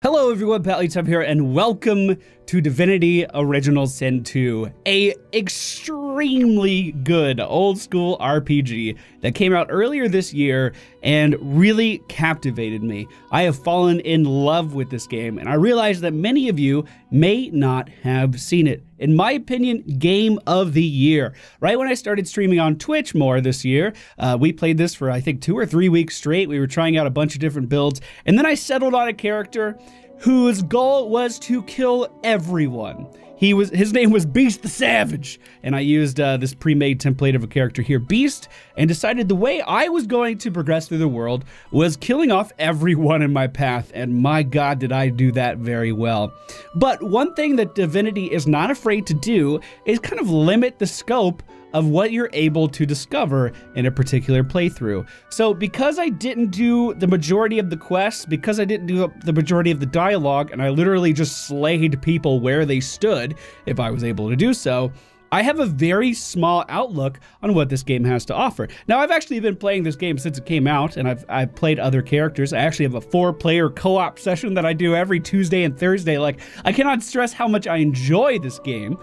Hello everyone, MFPallytime here, and welcome to Divinity Original Sin 2, a extremely good old school RPG that came out earlier this year and really captivated me. I have fallen in love with this game, and I realize that many of you may not have seen it. In my opinion, game of the year. Right when I started streaming on Twitch more this year, we played this for I think 2 or 3 weeks straight. We were trying out a bunch of different builds, and then I settled on a character whose goal was to kill everyone. His name was Beast the Savage, and I used this pre-made template of a character here, Beast, and decided the way I was going to progress through the world was killing off everyone in my path, and my god did I do that very well. But one thing that Divinity is not afraid to do is kind of limit the scope of what you're able to discover in a particular playthrough. So because I didn't do the majority of the quests, because I didn't do the majority of the dialogue, and I literally just slayed people where they stood, if I was able to do so, I have a very small outlook on what this game has to offer. Now, I've actually been playing this game since it came out, and I've played other characters. I actually have a 4-player co-op session that I do every Tuesday and Thursday. Like, I cannot stress how much I enjoy this game.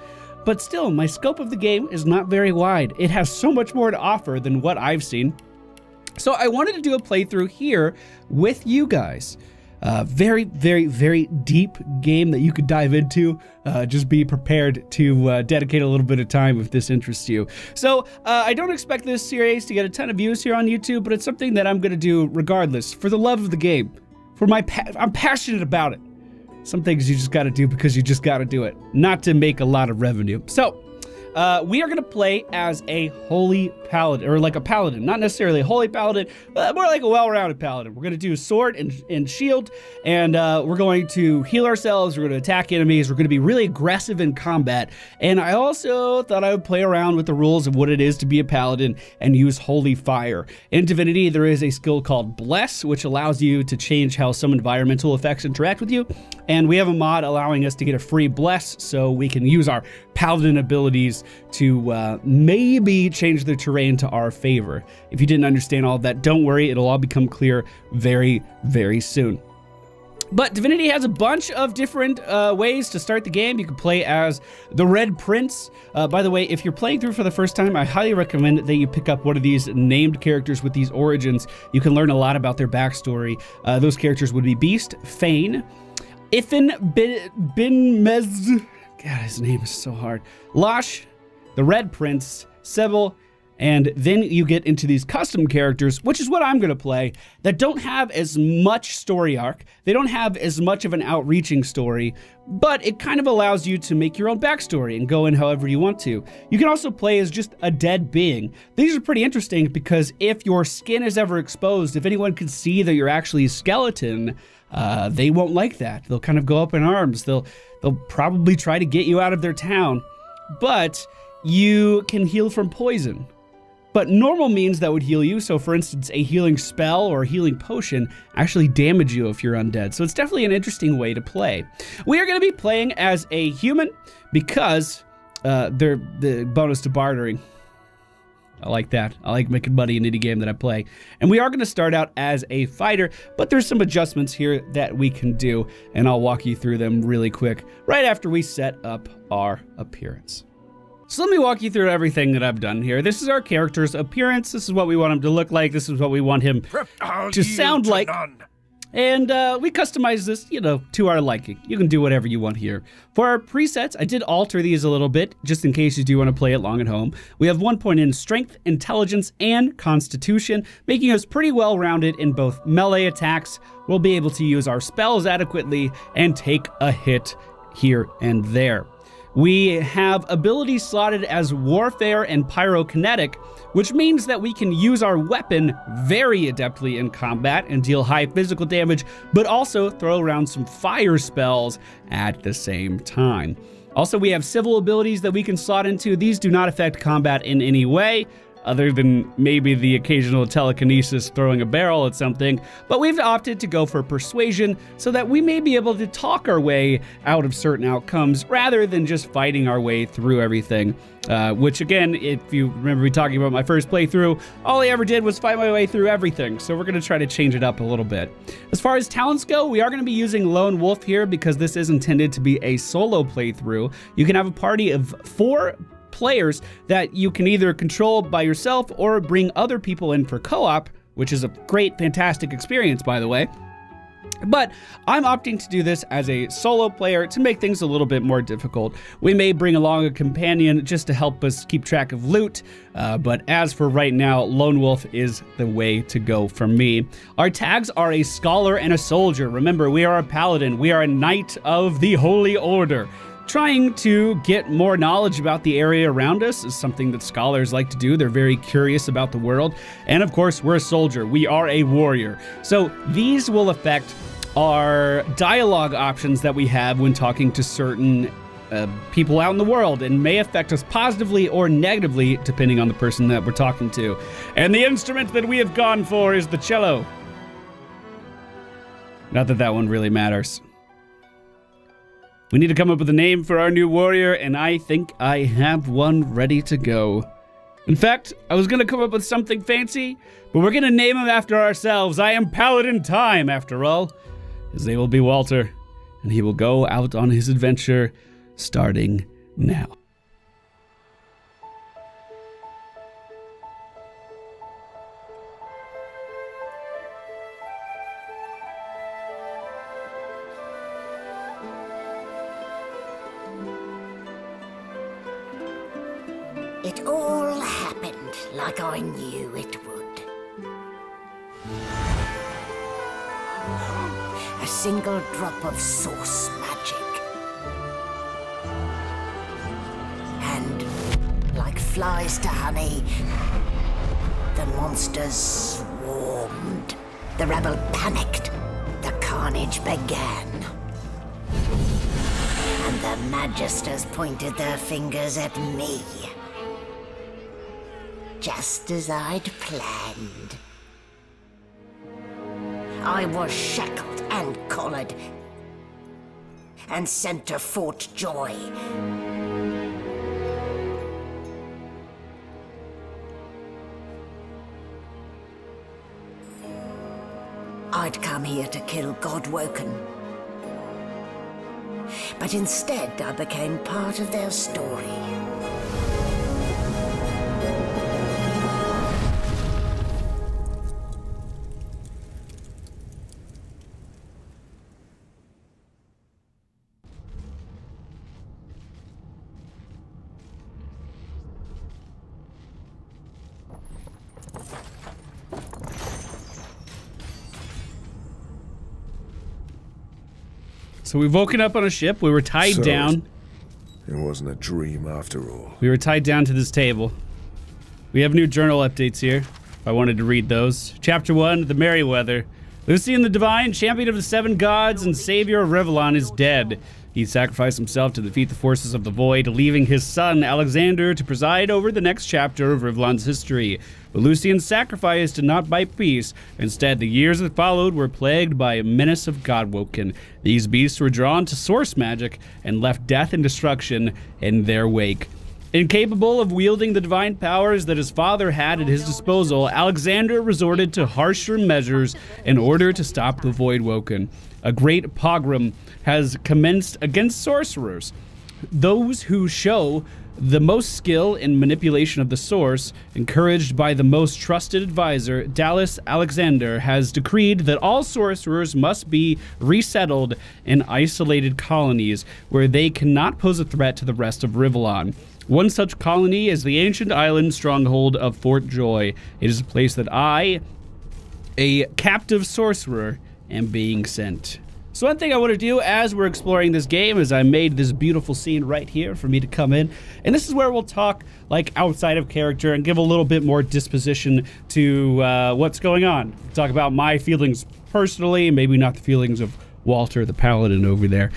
But still, my scope of the game is not very wide. It has so much more to offer than what I've seen. So I wanted to do a playthrough here with you guys. Very, very, very deep game that you could dive into. Just be prepared to dedicate a little bit of time if this interests you. So I don't expect this series to get a ton of views here on YouTube, but it's something that I'm going to do regardless for the love of the game. I'm passionate about it. Some things you just got to do because you just got to do it, not to make a lot of revenue. So we are going to play as a holy paladin, or like a paladin, not necessarily a holy paladin, but more like a well-rounded paladin. We're going to do sword and shield, and we're going to heal ourselves. We're going to attack enemies. We're going to be really aggressive in combat. And I also thought I would play around with the rules of what it is to be a paladin and use holy fire. In Divinity, there is a skill called Bless, which allows you to change how some environmental effects interact with you. And we have a mod allowing us to get a free Bless, so we can use our paladin abilities to maybe change the terrain to our favor. If you didn't understand all of that, don't worry, it'll all become clear very, very soon. But Divinity has a bunch of different ways to start the game. You can play as the Red Prince. By the way, if you're playing through for the first time, I highly recommend that you pick up one of these named characters with these origins. You can learn a lot about their backstory. Those characters would be Beast, Fane, Ifin Binmez, God, his name is so hard, Losh, the Red Prince, Sybil, and then you get into these custom characters, which is what I'm going to play, that don't have as much story arc. They don't have as much of an outreaching story, but it kind of allows you to make your own backstory and go in however you want to. You can also play as just a dead being. These are pretty interesting because if your skin is ever exposed, if anyone can see that you're actually a skeleton, they won't like that. They'll kind of go up in arms. They'll probably try to get you out of their town, but you can heal from poison. But normal means that would heal you, so for instance, a healing spell or a healing potion actually damage you if you're undead. So it's definitely an interesting way to play. We are going to be playing as a human because they're the bonus to bartering. I like that. I like making money in any game that I play. And we are going to start out as a fighter, but there's some adjustments here that we can do, and I'll walk you through them really quick right after we set up our appearance. So let me walk you through everything that I've done here. This is our character's appearance. This is what we want him to look like. This is what we want him to sound like. And we customize this, you know, to our liking. You can do whatever you want here. For our presets, I did alter these a little bit, just in case you do want to play it long at home. We have 1 point in Strength, Intelligence, and Constitution, making us pretty well-rounded in both melee attacks. We'll be able to use our spells adequately and take a hit here and there. We have abilities slotted as Warfare and Pyrokinetic, which means that we can use our weapon very adeptly in combat and deal high physical damage, but also throw around some fire spells at the same time. Also, we have civil abilities that we can slot into. These do not affect combat in any way. other than maybe the occasional telekinesis throwing a barrel at something, but we've opted to go for persuasion so that we may be able to talk our way out of certain outcomes rather than just fighting our way through everything. Which again, if you remember me talking about my first playthrough, all I ever did was fight my way through everything, so we're going to try to change it up a little bit. As far as talents go, we are going to be using Lone Wolf here because this is intended to be a solo playthrough. You can have a party of 4 players that you can either control by yourself or bring other people in for co-op, which is a great, fantastic experience, by the way. But I'm opting to do this as a solo player to make things a little bit more difficult. We may bring along a companion just to help us keep track of loot, but as for right now, Lone Wolf is the way to go for me. Our tags are a scholar and a soldier. Remember, we are a paladin. We are a knight of the Holy Order. Trying to get more knowledge about the area around us is something that scholars like to do. They're very curious about the world. And of course, we're a soldier. We are a warrior. So these will affect our dialogue options that we have when talking to certain people out in the world, and may affect us positively or negatively depending on the person that we're talking to. And the instrument that we have gone for is the cello. Not that that one really matters. We need to come up with a name for our new warrior, and I think I have one ready to go. In fact, I was going to come up with something fancy, but we're going to name him after ourselves. I am Paladin Time, after all. His name will be Walter, and he will go out on his adventure starting now. It all happened like I knew it would. A single drop of source magic. And, like flies to honey, the monsters swarmed. The rebel panicked. The carnage began. And the Magisters pointed their fingers at me. Just as I'd planned. I was shackled and collared, and sent to Fort Joy. I'd come here to kill Godwoken, but instead I became part of their story. So we've woken up on a ship. We were tied down. It wasn't a dream after all. We were tied down to this table. We have new journal updates here, if I wanted to read those. Chapter 1, The Merryweather. Lucian the Divine, champion of the 7 gods and savior of Rivellon, is dead. He sacrificed himself to defeat the forces of the Void, leaving his son, Alexander, to preside over the next chapter of Rivellon's history. But Lucian's sacrifice did not buy peace. Instead, the years that followed were plagued by a menace of Godwoken. These beasts were drawn to source magic and left death and destruction in their wake. Incapable of wielding the divine powers that his father had at his disposal, Alexander resorted to harsher measures in order to stop the Voidwoken. A great pogrom has commenced against sorcerers. Those who show the most skill in manipulation of the source, encouraged by the most trusted advisor, Dallas Alexander, has decreed that all sorcerers must be resettled in isolated colonies where they cannot pose a threat to the rest of Rivellon. One such colony is the ancient island stronghold of Fort Joy. It is a place that I, a captive sorcerer, am being sent. So one thing I want to do as we're exploring this game is I made this beautiful scene right here for me to come in. And this is where we'll talk like outside of character and give a little bit more disposition to what's going on. Talk about my feelings personally, maybe not the feelings of Walter the Paladin over there.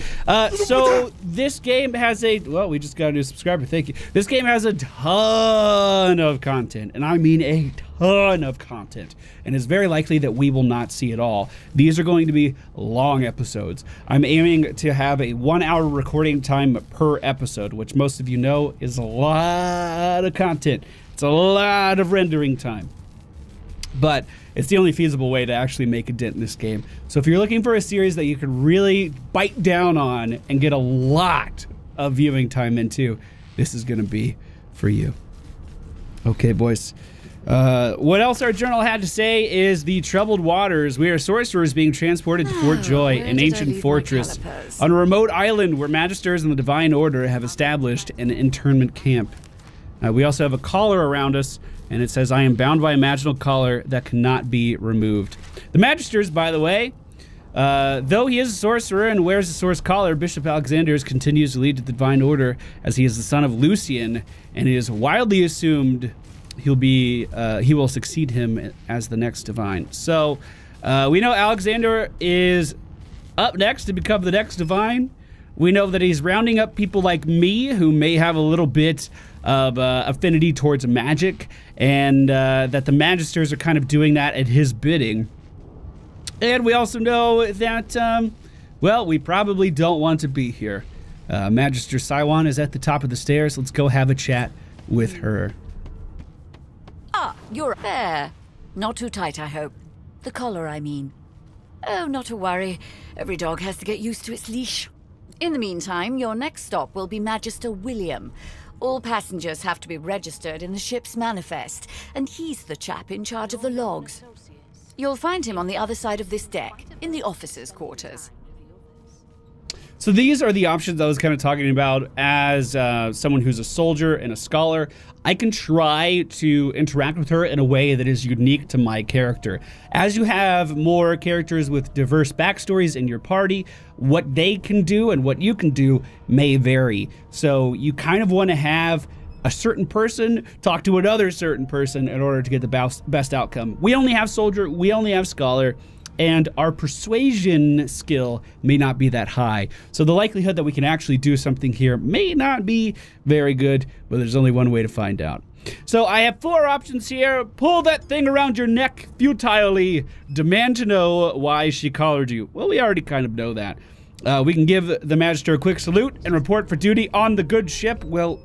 So this game has a, well, we just got a new subscriber, thank you. This game has a ton of content, and I mean a ton of content, and it's very likely that we will not see it all. These are going to be long episodes. I'm aiming to have a 1 hour recording time per episode, which most of you know is a lot of content. It's a lot of rendering time. But it's the only feasible way to actually make a dent in this game. So if you're looking for a series that you can really bite down on and get a lot of viewing time into, this is going to be for you. Okay, boys. What else our journal had to say is the troubled waters. We are sorcerers being transported to Fort Joy, an ancient fortress on a remote island where Magisters and the Divine Order have established an internment camp. We also have a collar around us, and it says, I am bound by a magical collar that cannot be removed. The Magisters, by the way, though he is a sorcerer and wears a source collar, Bishop Alexander continues to lead the Divine Order as he is the son of Lucian, and it is widely assumed he will succeed him as the next Divine. So we know Alexander is up next to become the next Divine. We know that he's rounding up people like me who may have a little bit of affinity towards magic, and that the Magisters are kind of doing that at his bidding. And we also know that, well, we probably don't want to be here. Magister Saiwan is at the top of the stairs. Let's go have a chat with her. Ah, you're there. Not too tight, I hope. The collar, I mean. Oh, not to worry. Every dog has to get used to its leash. In the meantime, your next stop will be Magister William. All passengers have to be registered in the ship's manifest, and he's the chap in charge of the logs. You'll find him on the other side of this deck, in the officers' quarters. So these are the options I was kind of talking about as someone who's a soldier and a scholar. I can try to interact with her in a way that is unique to my character. As you have more characters with diverse backstories in your party, what they can do and what you can do may vary. So you kind of want to have a certain person talk to another certain person in order to get the best outcome. We only have soldier, we only have scholar, and our persuasion skill may not be that high. So the likelihood that we can actually do something here may not be very good, but there's only one way to find out. So I have 4 options here. Pull that thing around your neck futilely. Demand to know why she collared you. Well, we already kind of know that. We can give the Magister a quick salute and report for duty on the good ship. Well,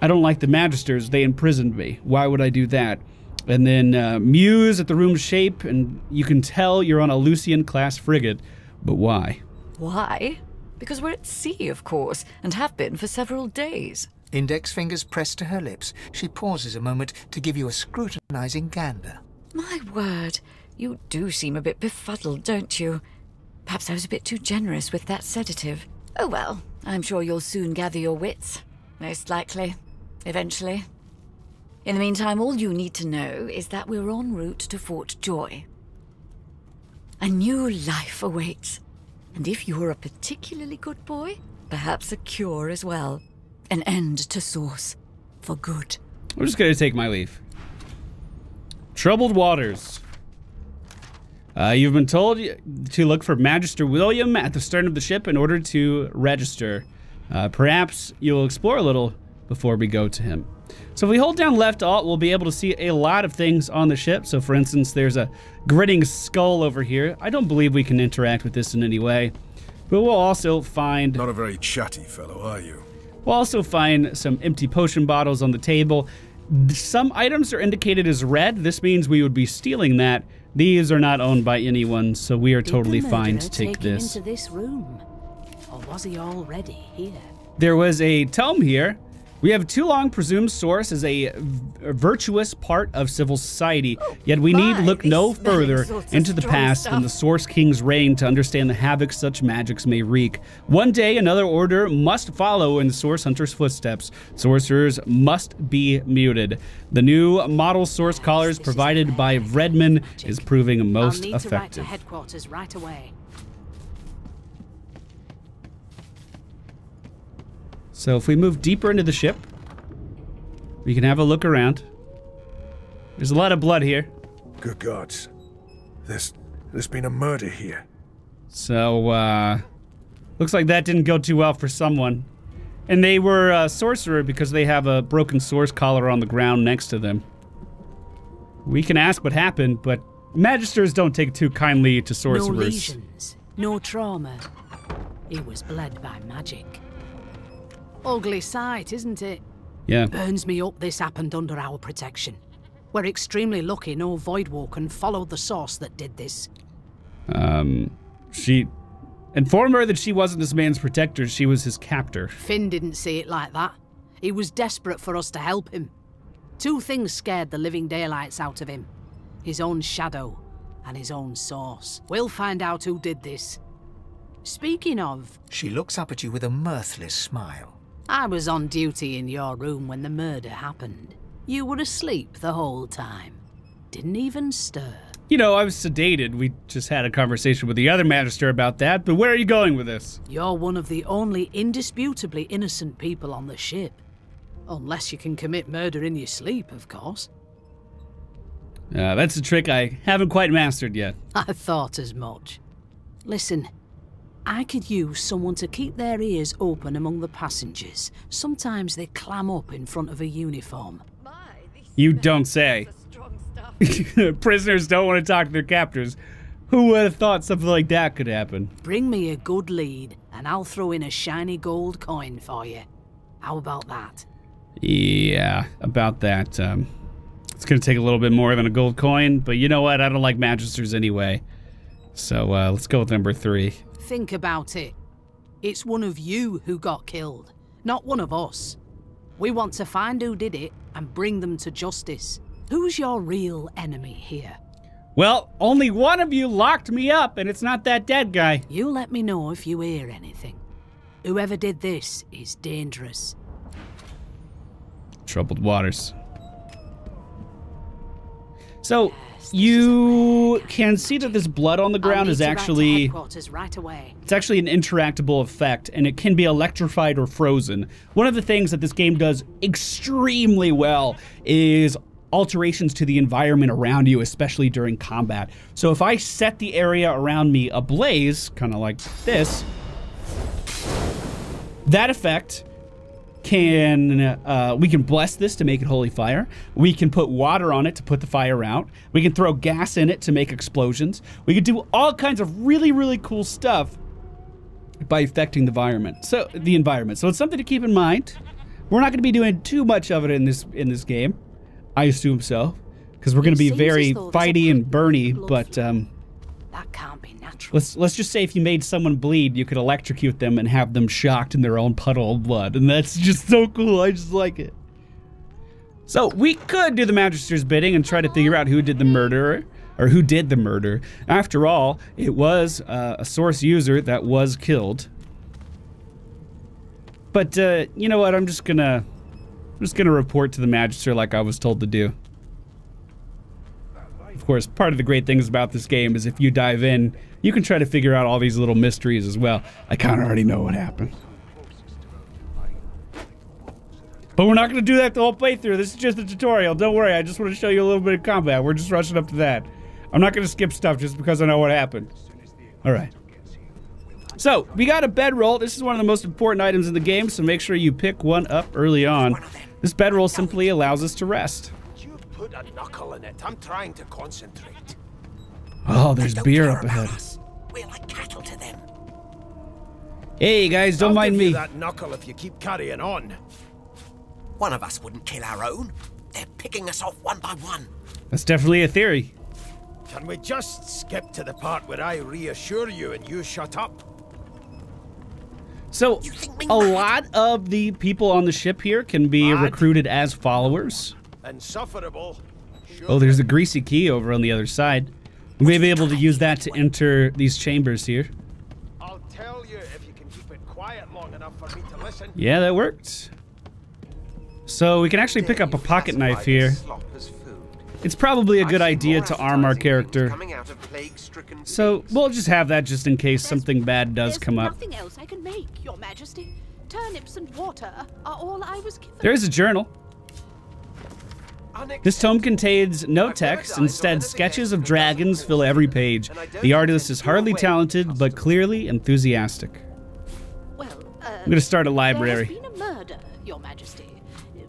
I don't like the Magisters. They imprisoned me. Why would I do that? And then muse at the room's shape, and you can tell you're on a Lucian-class frigate. But why? Why? Because we're at sea, of course, and have been for several days. Index fingers pressed to her lips, she pauses a moment to give you a scrutinizing gander. My word, you do seem a bit befuddled, don't you? Perhaps I was a bit too generous with that sedative. Oh well, I'm sure you'll soon gather your wits. Most likely. Eventually. In the meantime, all you need to know is that we're en route to Fort Joy. A new life awaits. And if you're a particularly good boy, perhaps a cure as well. An end to Source. For good. I'm just going to take my leave. Troubled waters. You've been told to look for Magister William at the stern of the ship in order to register. Perhaps you'll explore a little before we go to him. So if we hold down left alt, we'll be able to see a lot of things on the ship. So for instance, there's a grinning skull over here. I don't believe we can interact with this in any way. But we'll also find... Not a very chatty fellow, are you? We'll also find some empty potion bottles on the table. Some items are indicated as red. This means we would be stealing that. These are not owned by anyone, so we are totally fine to take this. Into this room? Or was he already here? There was a tome here. We have too long presumed Source as a virtuous part of civil society, yet we need look no further into the past than the Source King's reign to understand the havoc such magics may wreak. One day, another order must follow in the Source Hunter's footsteps. Sorcerers must be muted. The new model Source collars provided by Vredman is proving most I'll need to write to effective. headquarters right away. So if we move deeper into the ship, we can have a look around. There's a lot of blood here. Good gods. There's been a murder here. So, looks like that didn't go too well for someone. And they were a sorcerer because they have a broken source collar on the ground next to them. We can ask what happened, but Magisters don't take too kindly to sorcerers. No lesions, no trauma. He was bled by magic. Ugly sight, isn't it? Yeah. Burns me up this happened under our protection. We're extremely lucky no Voidwalker followed the source that did this. She informed her that she wasn't this man's protector, she was his captor. Finn didn't see it like that. He was desperate for us to help him. Two things scared the living daylights out of him. His own shadow and his own source. We'll find out who did this. Speaking of... She looks up at you with a mirthless smile. I was on duty in your room when the murder happened. You were asleep the whole time. Didn't even stir. You know, I was sedated. We just had a conversation with the other Magister about that, but where are you going with this? You're one of the only indisputably innocent people on the ship. Unless you can commit murder in your sleep, of course. That's a trick I haven't quite mastered yet. I thought as much. Listen, I could use someone to keep their ears open among the passengers. Sometimes they clam up in front of a uniform. You don't say. Prisoners don't want to talk to their captors. Who would have thought something like that could happen? Bring me a good lead, and I'll throw in a shiny gold coin for you. How about that? Yeah, about that. It's going to take a little bit more than a gold coin, but you know what? I don't like Magisters anyway. So let's go with number 3. Think about it. It's one of you who got killed, not one of us. We want to find who did it and bring them to justice. Who's your real enemy here? Well, only one of you locked me up, and it's not that dead guy. You let me know if you hear anything. Whoever did this is dangerous. Troubled waters. So, you can see that this blood on the ground is actually... right away. It's actually an interactable effect, and it can be electrified or frozen. One of the things that this game does extremely well is alterations to the environment around you, especially during combat. So if I set the area around me ablaze, kind of like this, that effect can, we can bless this to make it holy fire. We can put water on it to put the fire out. We can throw gas in it to make explosions. We can do all kinds of really, really cool stuff by affecting the environment. So it's something to keep in mind. We're not going to be doing too much of it in this game. I assume so, because we're going to be very fighty and burny, but that can't be natural. Let's just say if you made someone bleed, you could electrocute them and have them shocked in their own puddle of blood, and that's just so cool. I just like it. So we could do the Magister's bidding and try to figure out who did the murder, or who did the murder. After all, it was a source user that was killed. But you know what? I'm just gonna report to the Magister like I was told to do. Of course, part of the great things about this game is if you dive in, you can try to figure out all these little mysteries as well. I kind of already know what happened. But we're not going to do that the whole playthrough. This is just a tutorial. Don't worry, I just want to show you a little bit of combat. We're just rushing up to that. I'm not going to skip stuff just because I know what happened. Alright. So, we got a bedroll. This is one of the most important items in the game, so make sure you pick one up early on. This bedroll simply allows us to rest. You put a knuckle in it. I'm trying to concentrate. Oh, there's beer up ahead. We're like cattle to them. Hey guys, don't mind me. I'll give you that knuckle if you keep carrying on. One of us wouldn't kill our own. They're picking us off one by one. That's definitely a theory. Can we just skip to the part where I reassure you and you shut up? So, a lot of the people on the ship here can be recruited as followers. Insufferable. Sure. Oh, there's a greasy key over on the other side. We may be able to use that to enter these chambers here. I'll tell you if you can keep it quiet long enough for me to listen. Yeah, that worked. So we can actually pick up a pocket knife here. It's probably a good idea to arm our character. So we'll just have that just in case something bad does come up. Nothing else I can make, Your Majesty. Turnips and water are all I was given. There is a journal. This tome contains no text, instead sketches of dragons fill every page. The artist is hardly talented, but clearly enthusiastic. Well, I'm gonna start a library. There has been a murder, Your Majesty.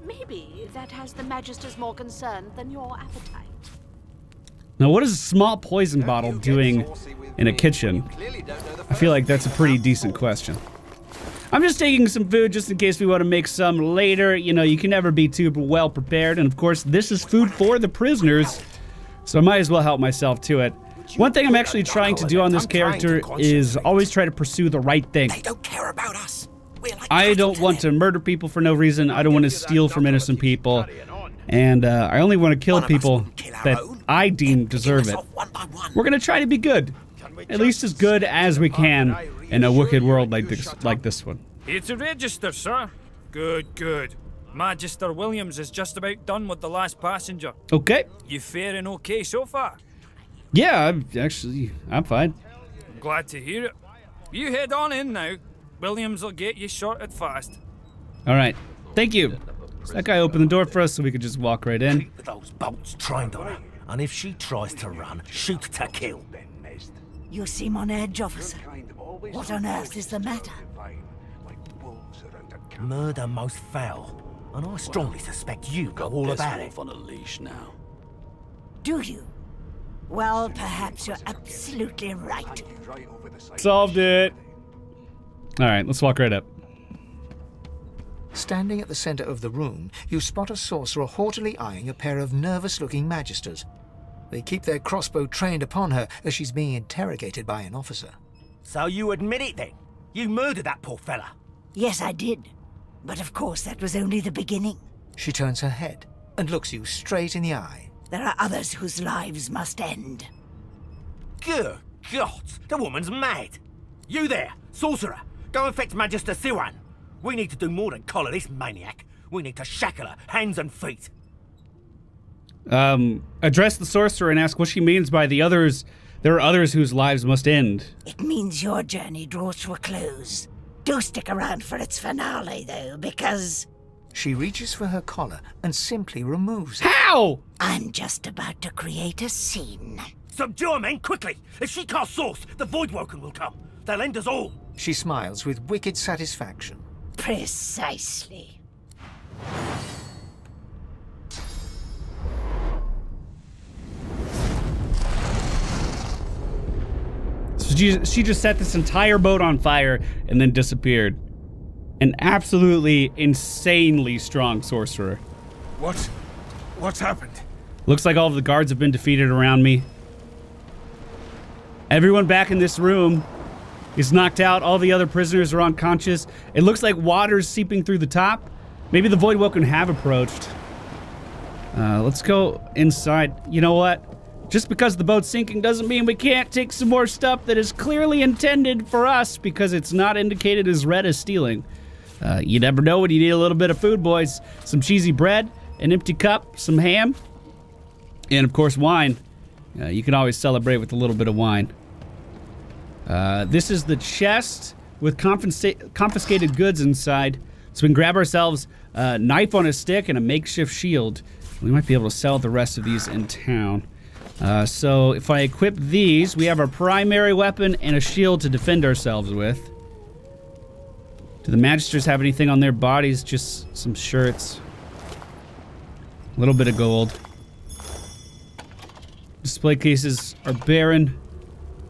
Maybe that has the Magisters more concerned than your appetite. Now, what is a small poison bottle doing in a kitchen? I feel like that's a pretty decent question. I'm just taking some food just in case we want to make some later. You know, you can never be too well prepared. And of course, this is food for the prisoners, so I might as well help myself to it. One thing I'm actually trying to do on this character is always try to pursue the right thing. They don't care about us. I don't want to murder people for no reason. I don't want to steal from innocent people. And I only want to kill people that I deem deserve it. We're going to try to be good. At least as good as we can in a wicked world like this one. Here to register, sir. Good, good. Magister Williams is just about done with the last passenger. Okay. You faring okay so far? Yeah, I'm fine. I'm glad to hear it. You head on in now. Williams will get you sorted fast. All right. Thank you. That guy opened the door for us so we could just walk right in. Keep those bolts trained on her, and if she tries to run, shoot to kill. You seem on edge, officer. What on earth is the matter? Murder most foul, and I strongly suspect you know all about it. On a leash now. Do you? Well, perhaps you're absolutely right. Solved it. All right, let's walk right up. Standing at the center of the room, you spot a sorcerer haughtily eyeing a pair of nervous-looking Magisters. They keep their crossbow trained upon her as she's being interrogated by an officer. So you admit it then? You murdered that poor fella? Yes, I did. But of course, that was only the beginning. She turns her head and looks you straight in the eye. There are others whose lives must end. Good God, the woman's mad. You there, sorcerer, go and fetch Magister Siwan. We need to do more than collar this maniac. We need to shackle her, hands and feet. Address the sorcerer and ask what she means by the others. There are others whose lives must end. It means your journey draws to a close. Do stick around for its finale, though, because... She reaches for her collar and simply removes it. How? I'm just about to create a scene. Subdue her, men, quickly! If she casts source, the Voidwoken will come. They'll end us all. She smiles with wicked satisfaction. Precisely. So she just set this entire boat on fire and then disappeared. An absolutely insanely strong sorcerer. What's happened? Looks like all of the guards have been defeated around me. Everyone back in this room is knocked out. All the other prisoners are unconscious. It looks like water's seeping through the top. Maybe the Voidwoken have approached. Let's go inside. You know what? Just because the boat's sinking doesn't mean we can't take some more stuff that is clearly intended for us because it's not indicated as red as stealing. You never know when you need a little bit of food, boys. Some cheesy bread, an empty cup, some ham, and of course wine. You can always celebrate with a little bit of wine. This is the chest with confiscated goods inside. So we can grab ourselves a knife on a stick and a makeshift shield. We might be able to sell the rest of these in town. So if I equip these, we have our primary weapon and a shield to defend ourselves with. Do the Magisters have anything on their bodies? Just some shirts. A little bit of gold. Display cases are barren.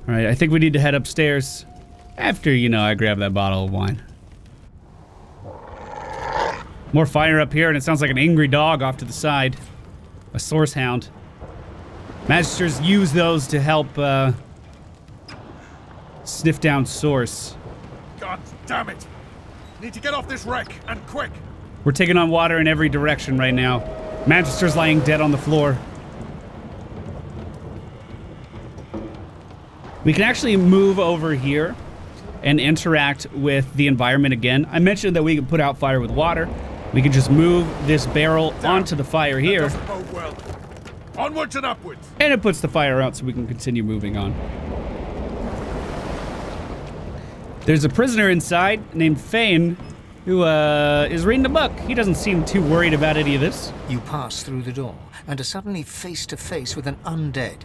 Alright, I think we need to head upstairs after, you know, I grab that bottle of wine. More fire up here, and it sounds like an angry dog off to the side. A source hound. Magisters use those to help sniff down source. God damn it! Need to get off this wreck, and quick! We're taking on water in every direction right now. Magister's lying dead on the floor. We can actually move over here and interact with the environment again. I mentioned that we can put out fire with water. We can just move this barrel onto the fire here. That doesn't bode well. Onwards and upwards. And it puts the fire out so we can continue moving on. There's a prisoner inside named Fane. who is reading a book. He doesn't seem too worried about any of this. You pass through the door and are suddenly face to face with an undead.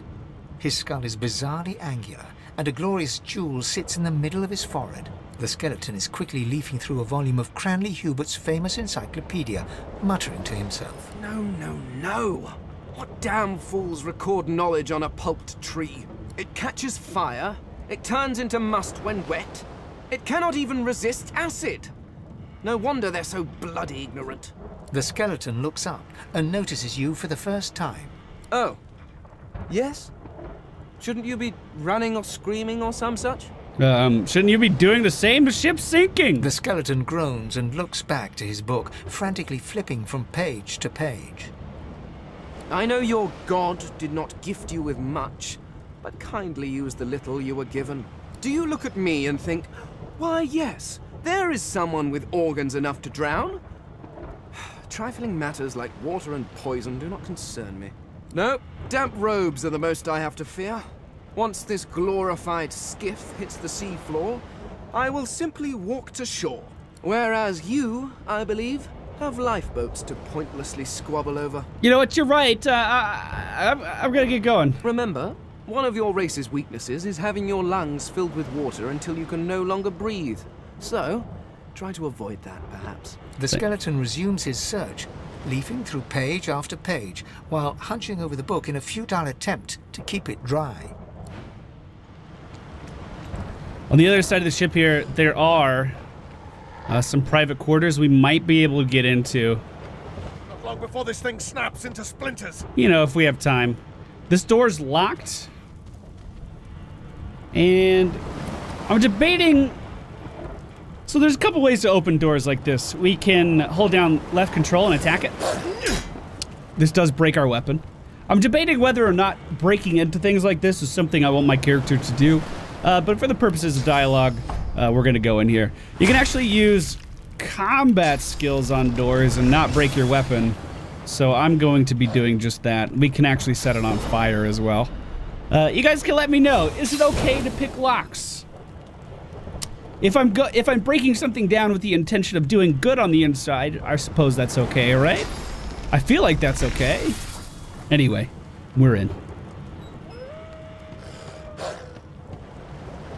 His skull is bizarrely angular, and a glorious jewel sits in the middle of his forehead. The skeleton is quickly leafing through a volume of Cranley Hubert's famous encyclopedia, muttering to himself. No, no, no. What damn fools record knowledge on a pulped tree? It catches fire, it turns into must when wet, it cannot even resist acid. No wonder they're so bloody ignorant. The skeleton looks up and notices you for the first time. Oh. Yes? Shouldn't you be running or screaming or some such? Shouldn't you be doing the same? The ship's sinking! The skeleton groans and looks back to his book, frantically flipping from page to page. I know your god did not gift you with much, but kindly used the little you were given. Do you look at me and think, why yes, there is someone with organs enough to drown? Trifling matters like water and poison do not concern me. No, damp robes are the most I have to fear. Once this glorified skiff hits the sea floor, I will simply walk to shore. Whereas you, I believe, have lifeboats to pointlessly squabble over. You know what, you're right. I'm gonna get going. Remember, one of your race's weaknesses is having your lungs filled with water until you can no longer breathe. So, try to avoid that, perhaps. The skeleton resumes his search, leafing through page after page, while hunching over the book in a futile attempt to keep it dry. On the other side of the ship here, there are some private quarters we might be able to get into. Not long before this thing snaps into splinters. You know, if we have time. This door's locked. And I'm debating... So there's a couple ways to open doors like this. We can hold down left control and attack it. This does break our weapon. I'm debating whether or not breaking into things like this is something I want my character to do. But for the purposes of dialogue, we're going to go in here. You can actually use combat skills on doors and not break your weapon. So I'm going to be doing just that. We can actually set it on fire as well. You guys can let me know. Is it okay to pick locks? If I'm breaking something down with the intention of doing good on the inside, I suppose that's okay, right? I feel like that's okay. Anyway, we're in.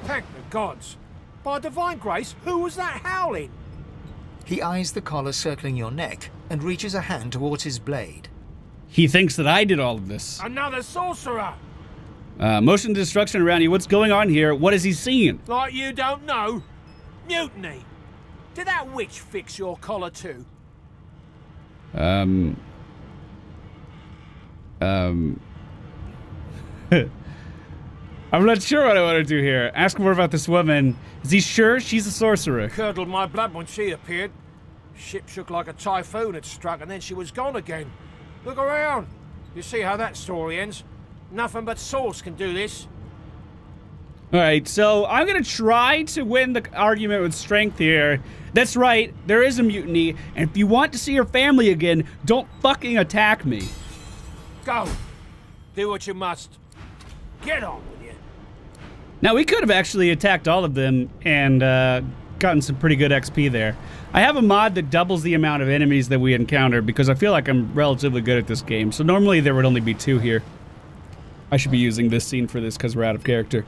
Thank the gods. By divine grace, who was that howling? He eyes the collar circling your neck and reaches a hand towards his blade. He thinks that I did all of this. Another sorcerer! Motion destruction around you. What's going on here? What is he seeing? Like you don't know? Mutiny! Did that witch fix your collar too? I'm not sure what I want to do here. Ask more about this woman. Is he sure she's a sorcerer? Curdled my blood when she appeared. Ship shook like a typhoon had struck and then she was gone again. Look around. You see how that story ends. Nothing but sauce can do this. Alright, so I'm gonna try to win the argument with strength here. That's right, there is a mutiny, and if you want to see your family again, don't fucking attack me. Go. Do what you must. Get on with you. Now, we could have actually attacked all of them and gotten some pretty good XP there. I have a mod that doubles the amount of enemies that we encounter because I feel like I'm relatively good at this game. So normally there would only be 2 here. I should be using this scene for this because we're out of character.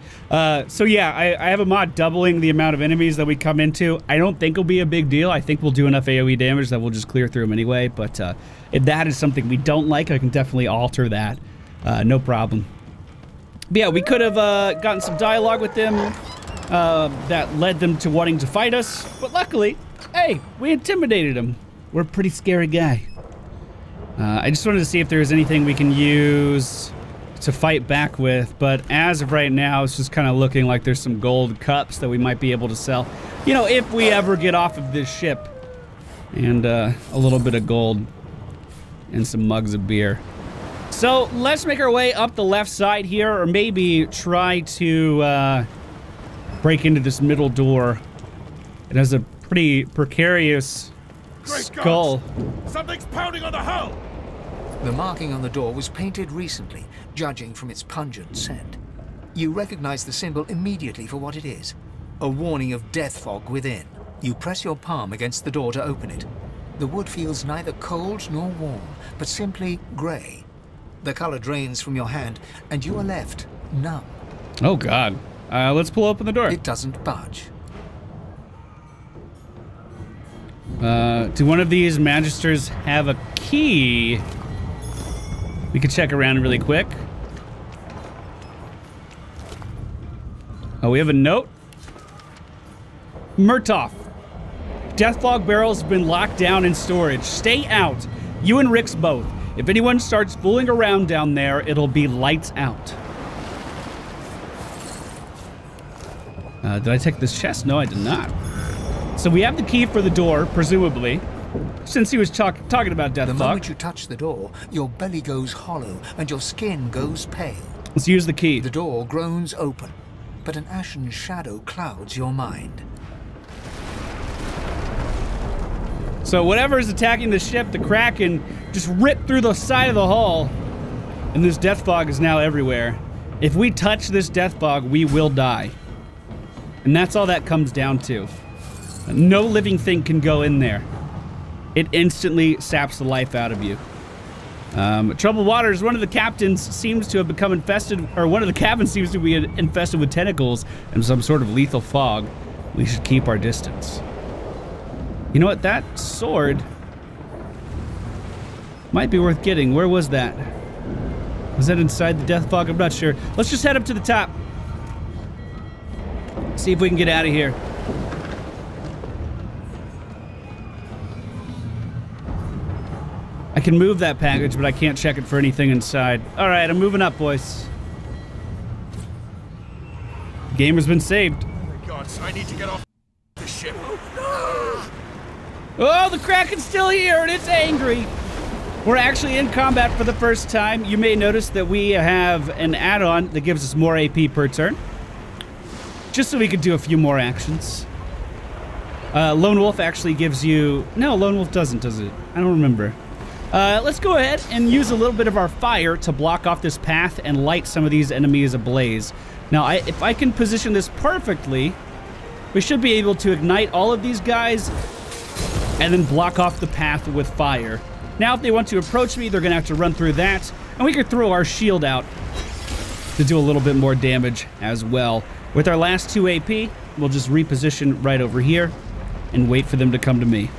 So yeah, I have a mod doubling the amount of enemies that we come into. I don't think it'll be a big deal. I think we'll do enough AoE damage that we'll just clear through them anyway. But if that is something we don't like, I can definitely alter that. No problem. But yeah, we could have gotten some dialogue with them that led them to wanting to fight us. But luckily, hey, we intimidated them. We're a pretty scary guy. I just wanted to see if there's anything we can use to fight back with, but as of right now, it's just kind of looking like there's some gold cups that we might be able to sell. You know, if we ever get off of this ship. And a little bit of gold and some mugs of beer. So let's make our way up the left side here, or maybe try to break into this middle door. It has a pretty precarious skull. Gods. Something's pounding on the hull! The marking on the door was painted recently, judging from its pungent scent. You recognize the symbol immediately for what it is, a warning of death fog within. You press your palm against the door to open it. The wood feels neither cold nor warm, but simply grey. The color drains from your hand, and you are left numb. Oh, God. Let's pull open the door. It doesn't budge. Do one of these Magisters have a key? We could check around really quick. Oh, we have a note. Imrpoved. Deathlog barrels have been locked down in storage. Stay out. You and Rix both. If anyone starts fooling around down there, it'll be lights out. Did I take this chest? No, I did not. So we have the key for the door, presumably, since he was talking about Deathlog. The moment you touch the door, your belly goes hollow and your skin goes pale. Let's use the key. The door groans open, but an ashen shadow clouds your mind. So whatever's attacking the ship, the Kraken, just ripped through the side of the hull, and this death fog is now everywhere. If we touch this death fog, we will die. And that's all that comes down to. No living thing can go in there. It instantly saps the life out of you. Troubled Waters, one of the captains seems to have become infested, or one of the cabins seems to be infested with tentacles and some sort of lethal fog. We should keep our distance. You know what? That sword might be worth getting. Where was that? Was that inside the death fog? I'm not sure. Let's just head up to the top. See if we can get out of here. I can move that package, but I can't check it for anything inside. All right, I'm moving up, boys. The game has been saved. Oh my God, I need to get off the ship. Oh, the Kraken's still here, and it's angry. We're actually in combat for the first time. You may notice that we have an add-on that gives us more AP per turn, just so we could do a few more actions. Lone Wolf actually gives you... No, Lone Wolf doesn't, does it? I don't remember. Let's go ahead and use a little bit of our fire to block off this path and light some of these enemies ablaze. Now, if I can position this perfectly, we should be able to ignite all of these guys and then block off the path with fire. Now, if they want to approach me, they're going to have to run through that, and we could throw our shield out to do a little bit more damage as well. With our last 2 AP, we'll just reposition right over here and wait for them to come to me.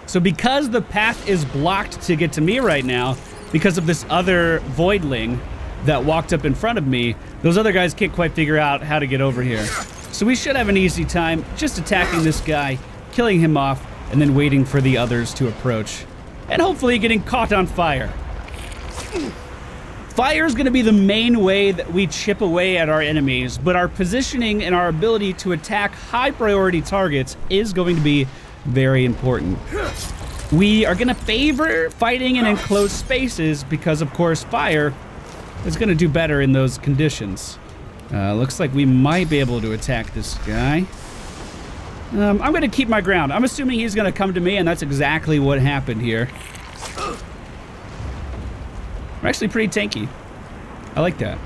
So because the path is blocked to get to me right now, because of this other voidling that walked up in front of me, those other guys can't quite figure out how to get over here. So we should have an easy time just attacking this guy, killing him off, and then waiting for the others to approach. And hopefully getting caught on fire. Fire is going to be the main way that we chip away at our enemies, but our positioning and our ability to attack high priority targets is going to be very important. We are going to favor fighting in enclosed spaces because, of course, fire is going to do better in those conditions. Looks like we might be able to attack this guy. I'm going to keep my ground. I'm assuming he's going to come to me, and that's exactly what happened here. We're actually pretty tanky. I like that.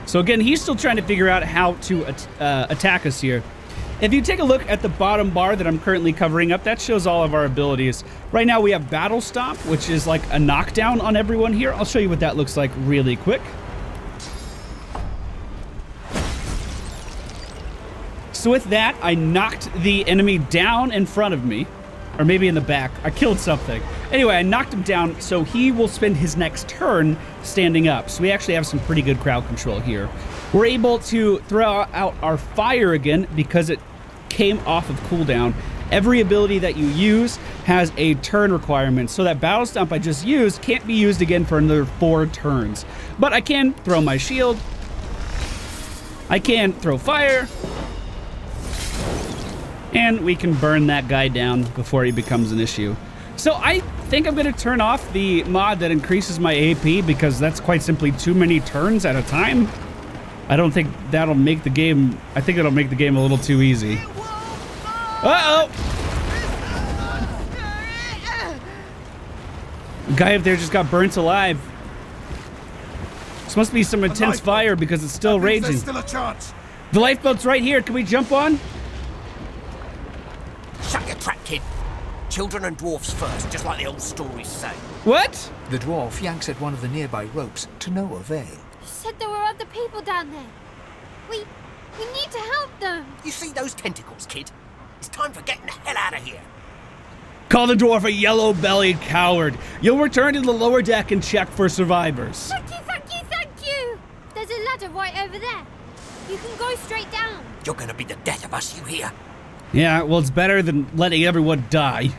So again, he's still trying to figure out how to attack us here. If you take a look at the bottom bar that I'm currently covering up, that shows all of our abilities. Right now we have Battle Stomp, which is like a knockdown on everyone here. I'll show you what that looks like really quick. So with that, I knocked the enemy down in front of me. Or maybe in the back. I killed something. Anyway, I knocked him down, so he will spend his next turn standing up. So we actually have some pretty good crowd control here. We're able to throw out our fire again because it came off of cooldown. Every ability that you use has a turn requirement, so that Battle Stomp I just used can't be used again for another 4 turns. But I can throw my shield. I can throw fire. And we can burn that guy down before he becomes an issue. So I think I'm going to turn off the mod that increases my AP because that's quite simply too many turns at a time. I don't think that'll make the game... I think it'll make the game a little too easy. Uh-oh! The guy up there just got burnt alive. This must be some intense fire because it's still raging. There's still a chance. The lifeboat's right here. Can we jump on? Shut your trap, kid. Children and dwarfs first, just like the old stories say. What? The dwarf yanks at one of the nearby ropes to no avail. You said there were other people down there. We need to help them. You see those tentacles, kid? It's time for getting the hell out of here. Call the dwarf a yellow-bellied coward. You'll return to the lower deck and check for survivors. Thank you, thank you, thank you. There's a ladder right over there. You can go straight down. You're gonna be the death of us, you hear? Yeah, well, it's better than letting everyone die.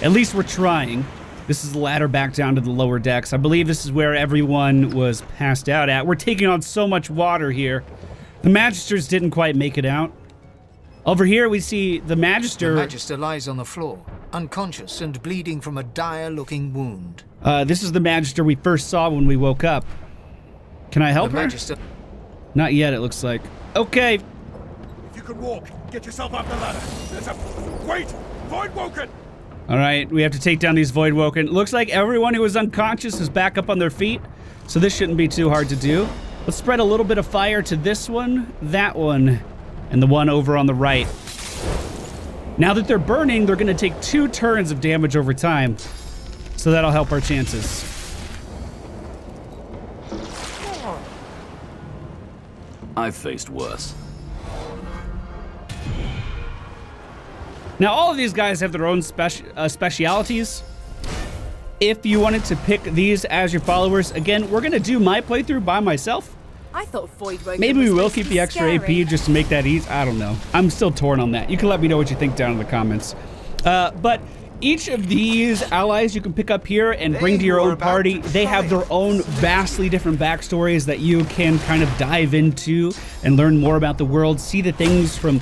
At least we're trying. This is the ladder back down to the lower decks. I believe this is where everyone was passed out at. We're taking on so much water here. The Magisters didn't quite make it out. Over here, we see the Magister... The Magister lies on the floor, unconscious and bleeding from a dire-looking wound. This is the Magister we first saw when we woke up. Can I help her? Magister... Not yet, it looks like. Okay. If you can walk, get yourself up the ladder. There's a... Wait! Voidwoken! All right, we have to take down these Voidwoken. Looks like everyone who was unconscious is back up on their feet, so this shouldn't be too hard to do. Let's spread a little bit of fire to this one, that one, and the one over on the right. Now that they're burning, they're going to take 2 turns of damage over time, so that'll help our chances. I've faced worse. Now, all of these guys have their own specialities. If you wanted to pick these as your followers, again, we're going to do my playthrough by myself. I thought Voidwoken Maybe we was will supposed keep to the be extra scary. AP just to make that easy. I don't know. I'm still torn on that. You can let me know what you think down in the comments. But each of these allies you can pick up here and bring to your own party. They have their own vastly different backstories that you can kind of dive into and learn more about the world, see the things from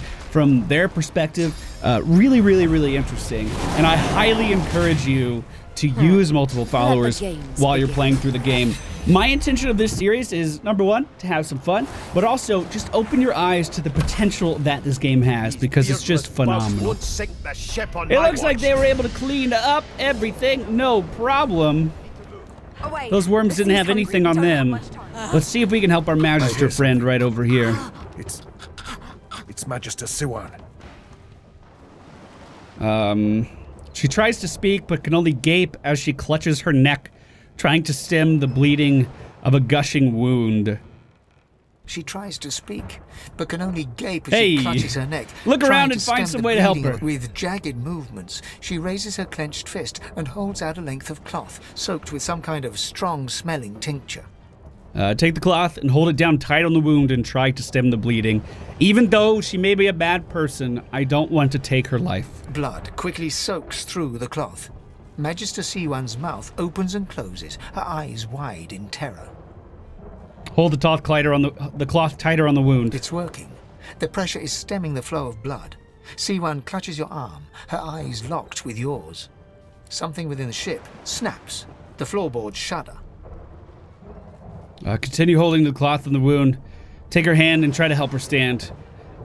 their perspective. Really, really, really interesting. And I highly encourage you to use multiple followers while you're playing through the game. My intention of this series is, number one, to have some fun, but also just open your eyes to the potential that this game has, because it's just phenomenal. It looks like they were able to clean up everything, no problem. Those worms didn't have anything on them. Let's see if we can help our Magister friend right over here. It's Magister Siwan. She tries to speak, but can only gape as she clutches her neck, trying to stem the bleeding of a gushing wound. She tries to speak, but can only gape as she clutches her neck. Look around and find some way to help her. With jagged movements, she raises her clenched fist and holds out a length of cloth, soaked with some kind of strong-smelling tincture. Take the cloth and hold it down tight on the wound and try to stem the bleeding. Even though she may be a bad person, I don't want to take her life. Blood quickly soaks through the cloth. Magister Siwan's mouth opens and closes, her eyes wide in terror. Hold the cloth tighter on the wound. It's working. The pressure is stemming the flow of blood. Siwan clutches your arm, her eyes locked with yours. Something within the ship snaps. The floorboards shudder. Continue holding the cloth on the wound. Take her hand and try to help her stand.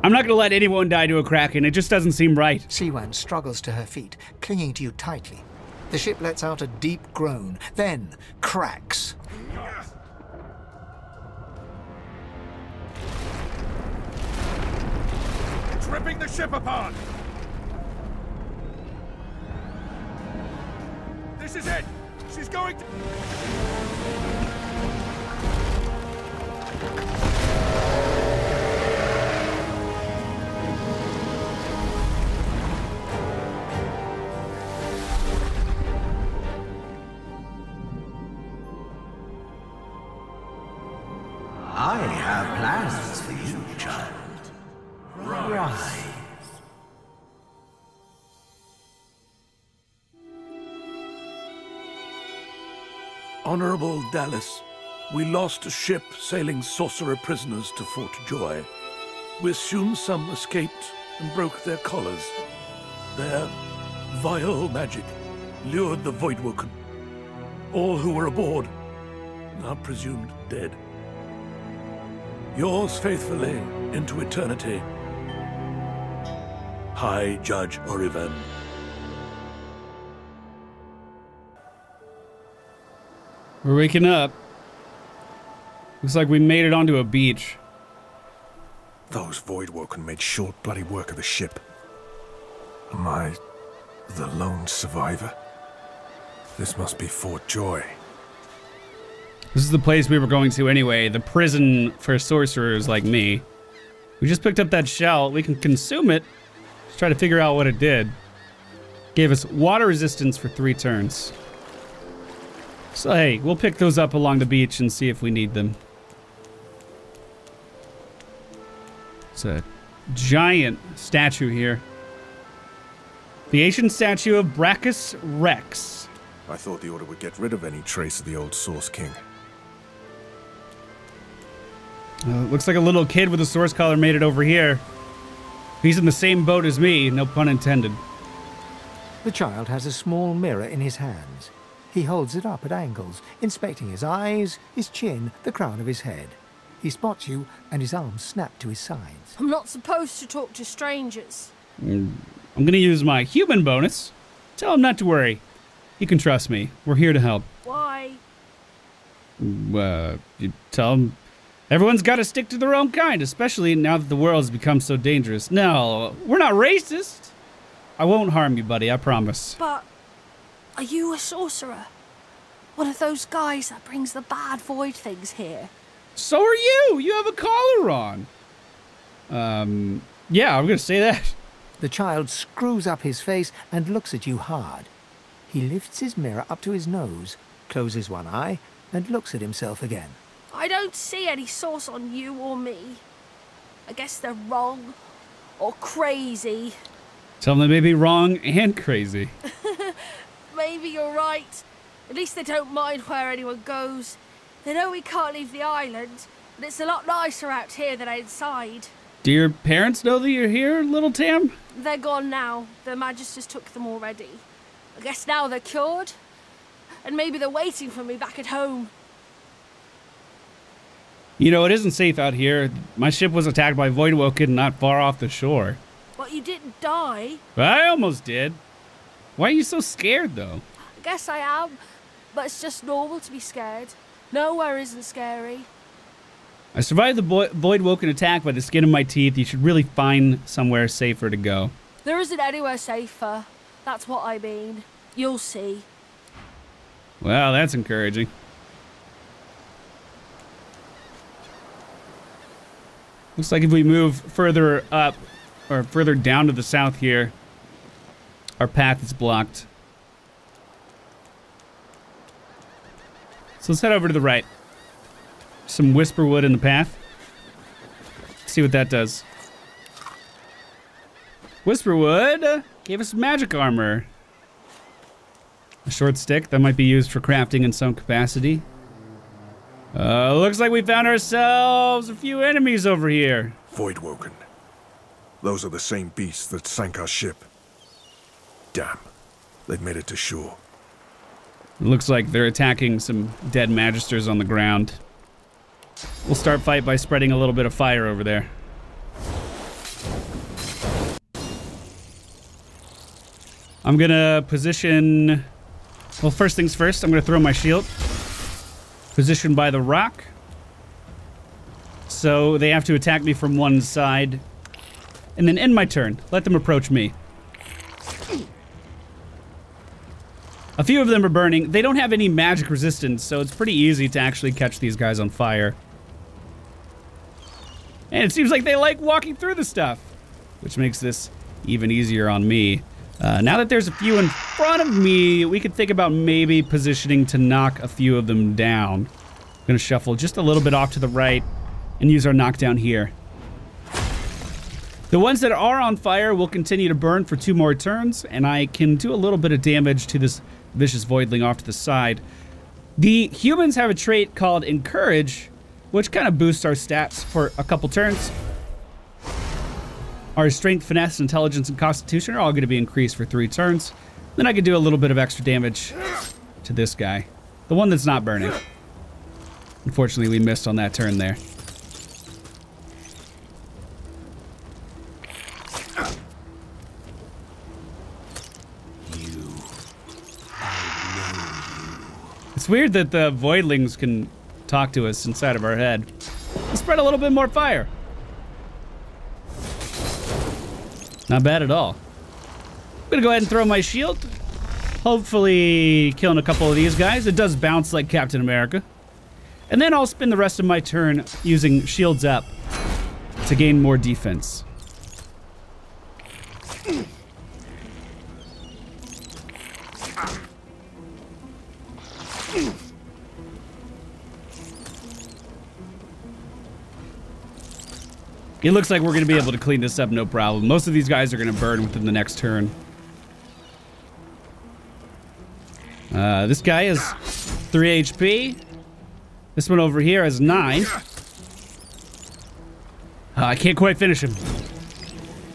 I'm not going to let anyone die to a Kraken. It just doesn't seem right. Siwan struggles to her feet, clinging to you tightly. The ship lets out a deep groan, then cracks. It's ripping the ship apart! This is it! She's going to... I have plans for you, child. Rise. Honorable Dallas, we lost a ship sailing sorcerer prisoners to Fort Joy. We assume some escaped and broke their collars. Their vile magic lured the Voidwoken. All who were aboard are presumed dead. Yours faithfully into eternity, High Judge Oriven. We're waking up. Looks like we made it onto a beach. Those Voidwoken made short bloody work of the ship. Am I the lone survivor? This must be Fort Joy. This is the place we were going to anyway, the prison for sorcerers like me. We just picked up that shell. We can consume it. Let's try to figure out what it did. Gave us water resistance for 3 turns. So hey, we'll pick those up along the beach and see if we need them. It's a giant statue here. The ancient statue of Brachus Rex. I thought the Order would get rid of any trace of the old Source King. Looks like a little kid with a source collar made it over here. He's in the same boat as me, no pun intended. The child has a small mirror in his hands. He holds it up at angles, inspecting his eyes, his chin, the crown of his head. He spots you, and his arms snap to his sides. I'm not supposed to talk to strangers. I'm gonna use my human bonus. Tell him not to worry. You can trust me. We're here to help. Why? You tell him everyone's got to stick to their own kind, especially now that the world has become so dangerous. No, we're not racist. I won't harm you, buddy, I promise. But are you a sorcerer? One of those guys that brings the bad void things here? So are you. You have a collar on. Yeah, I'm gonna say that. The child screws up his face and looks at you hard. He lifts his mirror up to his nose, closes one eye, and looks at himself again. I don't see any source on you or me. I guess they're wrong. Or crazy. Tell them they may be wrong and crazy. Maybe you're right. At least they don't mind where anyone goes. They know we can't leave the island, and it's a lot nicer out here than inside. Do your parents know that you're here, little Tam? They're gone now. The Magisters took them already. I guess now they're cured. And maybe they're waiting for me back at home. You know, it isn't safe out here. My ship was attacked by Voidwoken not far off the shore. But you didn't die. I almost did. Why are you so scared, though? I guess I am. But it's just normal to be scared. Nowhere isn't scary. I survived the Voidwoken attack by the skin of my teeth. You should really find somewhere safer to go. There isn't anywhere safer. That's what I mean. You'll see. Well, that's encouraging. Looks like if we move further up, or further down to the south here, our path is blocked. So let's head over to the right. Some Whisperwood in the path. See what that does. Whisperwood gave us magic armor. A short stick that might be used for crafting in some capacity. Looks like we found ourselves a few enemies over here. Voidwoken. Those are the same beasts that sank our ship. Damn. They've made it to shore. It looks like they're attacking some dead Magisters on the ground. We'll start fight by spreading a little bit of fire over there. I'm gonna position... Well, first things first, I'm gonna throw my shield. Position by the rock. So they have to attack me from one side. And then end my turn. Let them approach me. A few of them are burning. They don't have any magic resistance, so it's pretty easy to actually catch these guys on fire. And it seems like they like walking through the stuff, which makes this even easier on me. Now that there's a few in front of me, we could think about maybe positioning to knock a few of them down. I'm gonna shuffle just a little bit off to the right and use our knockdown here. The ones that are on fire will continue to burn for 2 more turns, and I can do a little bit of damage to this vicious voidling off to the side. The humans have a trait called Encourage, which kind of boosts our stats for a couple turns. Our strength, finesse, intelligence, and constitution are all going to be increased for 3 turns. Then I can do a little bit of extra damage to this guy, the one that's not burning. Unfortunately, we missed on that turn there. It's weird that the voidlings can talk to us inside of our head. Let's spread a little bit more fire. Not bad at all. I'm gonna go ahead and throw my shield. Hopefully killing a couple of these guys. It does bounce like Captain America. And then I'll spend the rest of my turn using shields up to gain more defense. It looks like we're going to be able to clean this up no problem. Most of these guys are going to burn within the next turn. This guy is 3 HP. This one over here has 9. I can't quite finish him.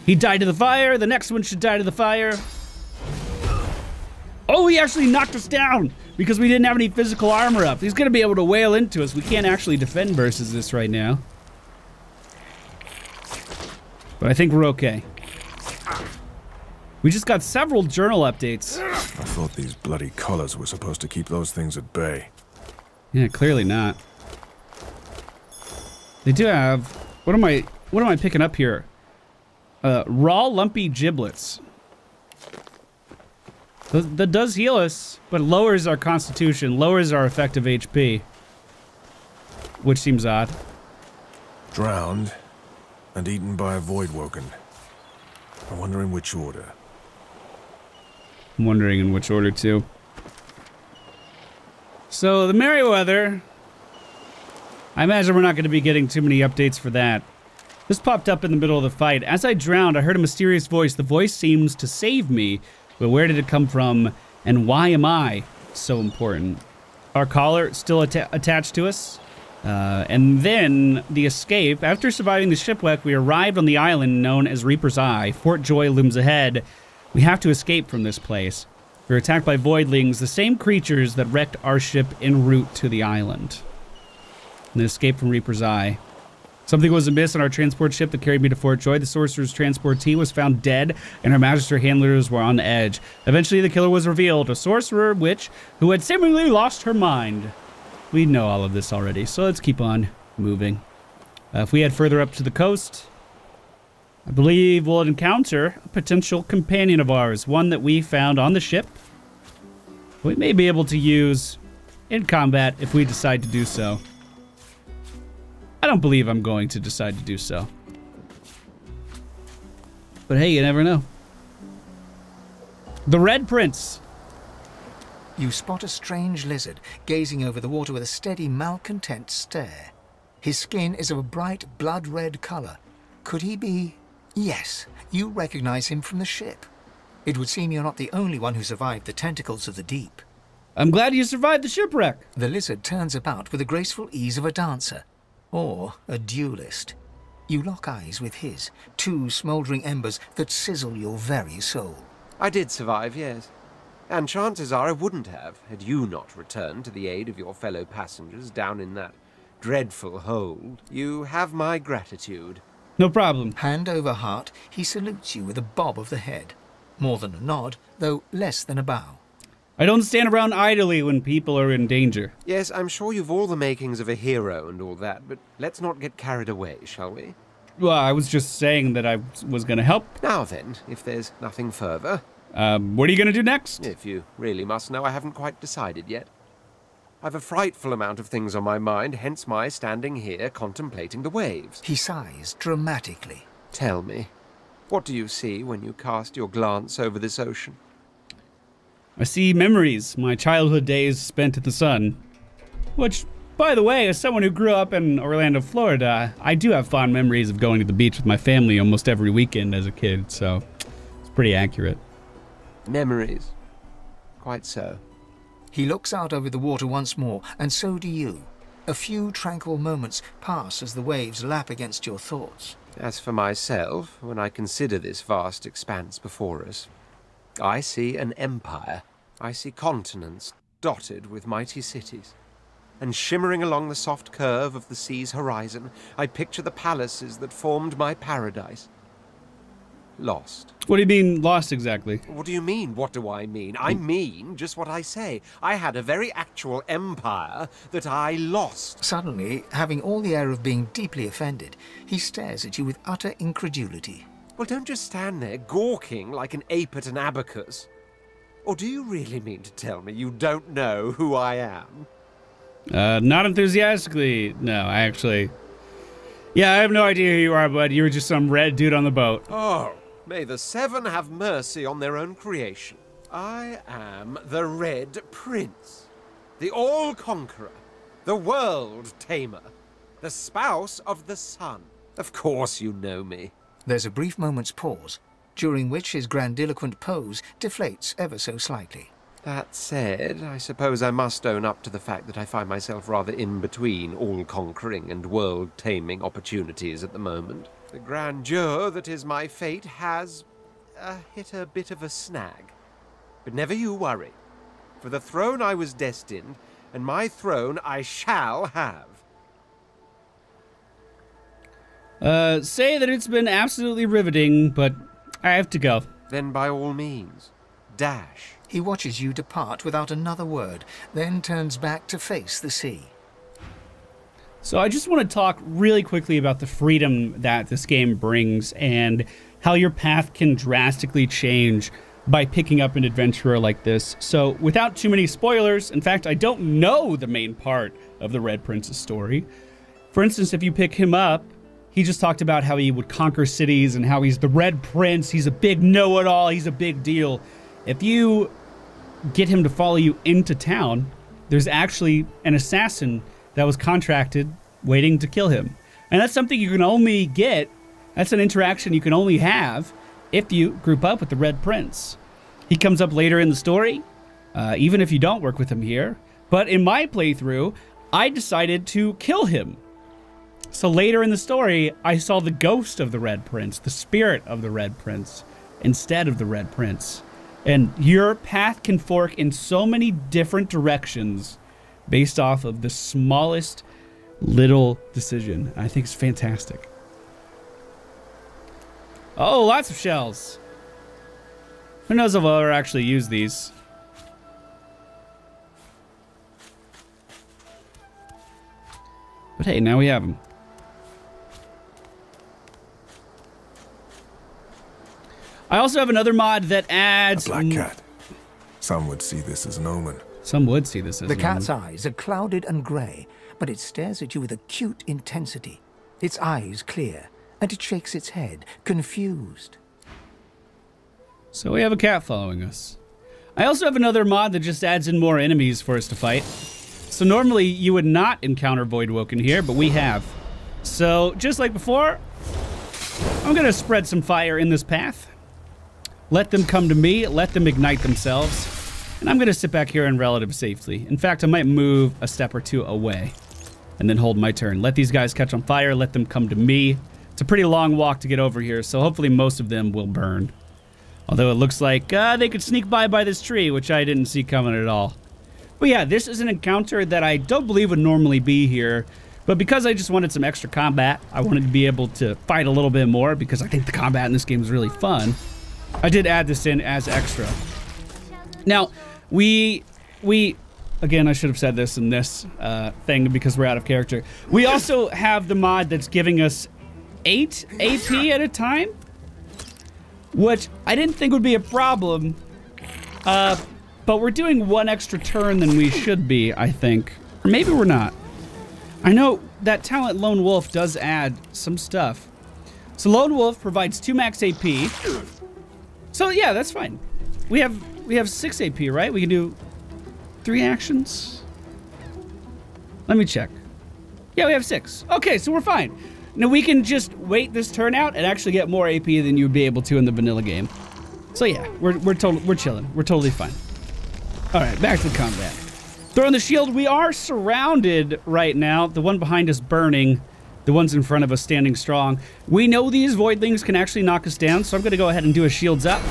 He died to the fire. The next one should die to the fire. Oh, he actually knocked us down because we didn't have any physical armor up. He's going to be able to wail into us. We can't actually defend versus this right now. But I think we're okay. We just got several journal updates. I thought these bloody collars were supposed to keep those things at bay. Yeah, clearly not. They do have... What am I picking up here? Raw lumpy giblets. That does heal us, but lowers our constitution, lowers our effective HP. Which seems odd. Drowned and eaten by a voidwoken. I wonder in which order. I'm wondering in which order too. So the Merryweather, I imagine we're not going to be getting too many updates for that. This popped up in the middle of the fight. As I drowned, I heard a mysterious voice. The voice seems to save me, but where did it come from, and why am I so important? Our collar still attached to us. And then the escape. After surviving the shipwreck, we arrived on the island known as Reaper's Eye. Fort Joy looms ahead. We have to escape from this place. We're attacked by voidlings, the same creatures that wrecked our ship en route to the island. And escape from Reaper's Eye. Something was amiss on our transport ship that carried me to Fort Joy. The sorcerer's transportee was found dead, and her Magister handlers were on edge. Eventually, the killer was revealed, a sorcerer witch who had seemingly lost her mind. We know all of this already, so let's keep on moving. If we head further up to the coast, I believe we'll encounter a potential companion of ours, one that we found on the ship. We may be able to use in combat if we decide to do so. I don't believe I'm going to decide to do so. But hey, you never know. The Red Prince. You spot a strange lizard gazing over the water with a steady, malcontent stare. His skin is of a bright, blood-red color. Could he be... Yes, you recognize him from the ship. It would seem you're not the only one who survived the tentacles of the deep. I'm glad you survived the shipwreck. The lizard turns about with the graceful ease of a dancer. Or a duelist. You lock eyes with his, two smouldering embers that sizzle your very soul. I did survive, yes. And chances are I wouldn't have, had you not returned to the aid of your fellow passengers down in that dreadful hold. You have my gratitude. No problem. Hand over heart, he salutes you with a bob of the head. More than a nod, though less than a bow. I don't stand around idly when people are in danger. Yes, I'm sure you've all the makings of a hero and all that, but let's not get carried away, shall we? Well, I was just saying that I was going to help. Now then, if there's nothing further... what are you going to do next? If you really must know, I haven't quite decided yet. I've a frightful amount of things on my mind, hence my standing here contemplating the waves. He sighs dramatically. Tell me, what do you see when you cast your glance over this ocean? I see memories, my childhood days spent at the sun. Which, by the way, as someone who grew up in Orlando, Florida, I do have fond memories of going to the beach with my family almost every weekend as a kid, so it's pretty accurate. Memories. Quite so. He looks out over the water once more, and so do you. A few tranquil moments pass as the waves lap against your thoughts. As for myself, when I consider this vast expanse before us, I see an empire. I see continents dotted with mighty cities. And shimmering along the soft curve of the sea's horizon, I picture the palaces that formed my paradise. lost. What do you mean, lost exactly? What do you mean, what do I mean? I mean just what I say. I had a very actual empire that I lost. Suddenly, having all the air of being deeply offended, he stares at you with utter incredulity. Well, don't just stand there gawking like an ape at an abacus. Or do you really mean to tell me you don't know who I am? Not enthusiastically. No, I actually... Yeah, I have no idea who you are, bud. You were just some red dude on the boat. Oh, may the seven have mercy on their own creation. I am the Red Prince, the All-Conqueror, the World Tamer, the spouse of the sun. Of course you know me. There's a brief moment's pause, during which his grandiloquent pose deflates ever so slightly. That said, I suppose I must own up to the fact that I find myself rather in between all-conquering and world-taming opportunities at the moment. The grandeur that is my fate has hit a bit of a snag. But never you worry. For the throne I was destined, and my throne I shall have. Say that it's been absolutely riveting, but I have to go. Then by all means, dash. He watches you depart without another word, then turns back to face the sea. So I just want to talk really quickly about the freedom that this game brings and how your path can drastically change by picking up an adventurer like this. So without too many spoilers, in fact, I don't know the main part of the Red Prince's story. For instance, if you pick him up, he just talked about how he would conquer cities and how he's the Red Prince. He's a big know-it-all. He's a big deal. If you get him to follow you into town, there's actually an assassin that was contracted waiting to kill him. And that's something you can only get, that's an interaction you can only have if you group up with the Red Prince. He comes up later in the story, even if you don't work with him here. But in my playthrough, I decided to kill him. So later in the story, I saw the ghost of the Red Prince, the spirit of the Red Prince, instead of the Red Prince. And your path can fork in so many different directions based off of the smallest little decision. I think it's fantastic. Oh, lots of shells. Who knows if I'll ever actually use these. But hey, now we have them. I also have another mod that adds... A black cat. Some would see this as an omen. Some would see this as The an cat's omen. eyes are clouded and grey, but it stares at you with acute intensity. Its eyes clear, and it shakes its head, confused. So we have a cat following us. I also have another mod that just adds in more enemies for us to fight. So normally you would not encounter Voidwoken here, but we have. So just like before, I'm going to spread some fire in this path. Let them come to me, let them ignite themselves, and I'm going to sit back here in relative safety. In fact, I might move a step or two away and then hold my turn. Let these guys catch on fire, let them come to me. It's a pretty long walk to get over here, so hopefully most of them will burn. Although it looks like they could sneak by this tree, which I didn't see coming at all. But yeah, this is an encounter that I don't believe would normally be here. But because I just wanted some extra combat, I wanted to be able to fight a little bit more because I think the combat in this game is really fun. I did add this in as extra. Now, we again, I should have said this in this thing because we're out of character. We also have the mod that's giving us 8 AP at a time, which I didn't think would be a problem. But we're doing 1 extra turn than we should be, I think. Or maybe we're not. I know that talent Lone Wolf does add some stuff. So Lone Wolf provides 2 max AP. So yeah, that's fine. We have 6 AP, right? We can do 3 actions. Let me check. Yeah, we have 6. Okay, so we're fine. Now we can just wait this turn out and actually get more AP than you would be able to in the vanilla game. So yeah, we're chilling. We're totally fine. All right, back to the combat. Throwing the shield, we are surrounded right now. The one behind us burning. The ones in front of us standing strong. We know these voidlings can actually knock us down, so I'm going to go ahead and do a shields up.